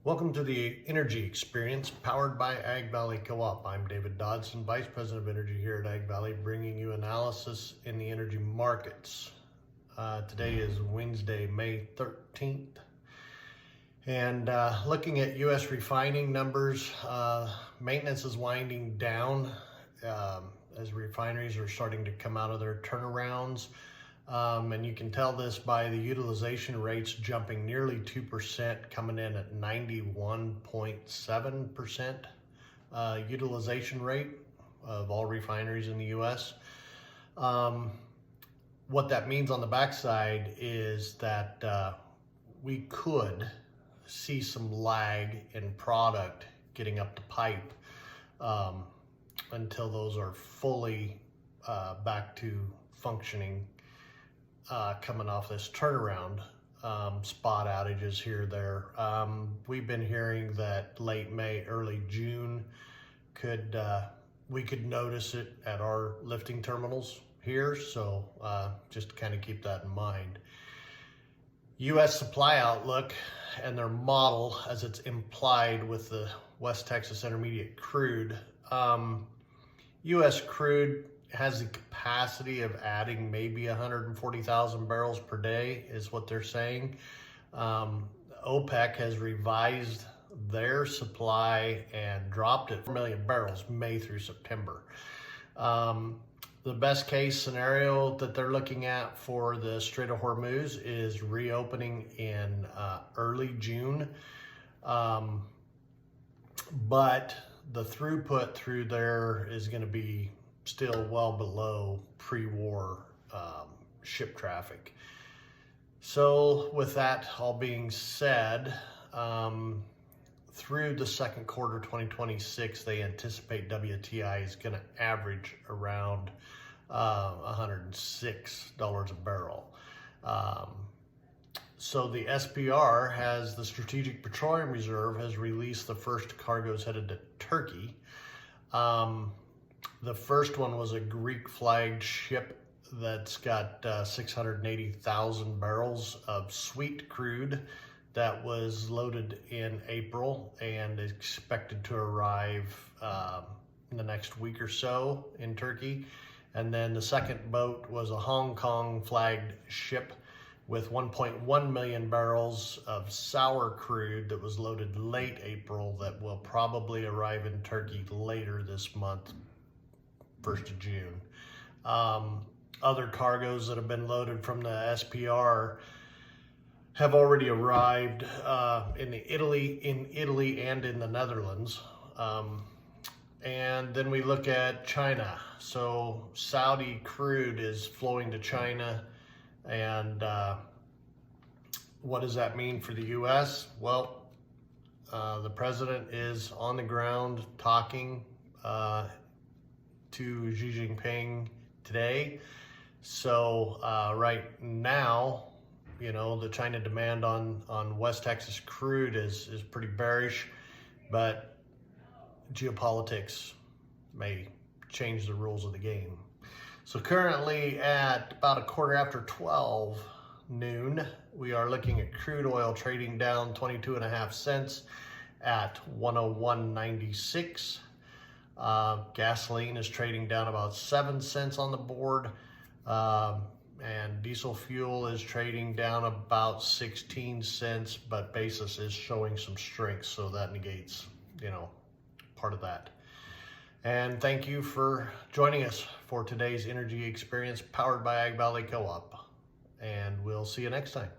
Welcome to the Energy Experience powered by Ag Valley Co-op. I'm David Dodson, Vice President of Energy here at Ag Valley, bringing you analysis in the energy markets. Today is Wednesday, May 13th. And looking at U.S. refining numbers, maintenance is winding down as refineries are starting to come out of their turnarounds. And you can tell this by the utilization rates jumping nearly 2%, coming in at 91.7% utilization rate of all refineries in the U.S. What that means on the backside is that we could see some lag in product getting up the pipe until those are fully back to functioning. Coming off this turnaround, spot outages here or there. We've been hearing that late May, early June we could notice it at our lifting terminals here, so just to kind of keep that in mind. U.S. supply outlook and their model as it's implied with the West Texas Intermediate crude. U.S. crude has the capacity of adding maybe 140,000 barrels per day is what they're saying. OPEC has revised their supply and dropped it 4 million barrels May through September. The best case scenario that they're looking at for the Strait of Hormuz is reopening in early June. But the throughput through there is going to be still well below pre-war ship traffic. So with that all being said, through the second quarter 2026, they anticipate WTI is going to average around $106 a barrel. So the SPR has, the Strategic Petroleum Reserve, has released the first cargoes headed to Turkey. The first one was a Greek flagged ship that's got 680,000 barrels of sweet crude that was loaded in April and expected to arrive in the next week or so in Turkey. And then the second boat was a Hong Kong flagged ship with 1.1 million barrels of sour crude that was loaded late April that will probably arrive in Turkey later this month, 1st of June. Other cargoes that have been loaded from the SPR have already arrived in Italy and in the Netherlands. And then we look at China. So Saudi crude is flowing to China, and what does that mean for the U.S.? Well, the president is on the ground talking to Xi Jinping today. So right now, you know, the China demand on West Texas crude is pretty bearish, but geopolitics may change the rules of the game. So currently at about 12:15 noon, we are looking at crude oil trading down 22.5 cents at 101.96. Gasoline is trading down about 7 cents on the board, and diesel fuel is trading down about 16 cents, but basis is showing some strength, so that negates, you know, part of that. And thank you for joining us for today's Energy Experience powered by Ag Valley Co-op, and we'll see you next time.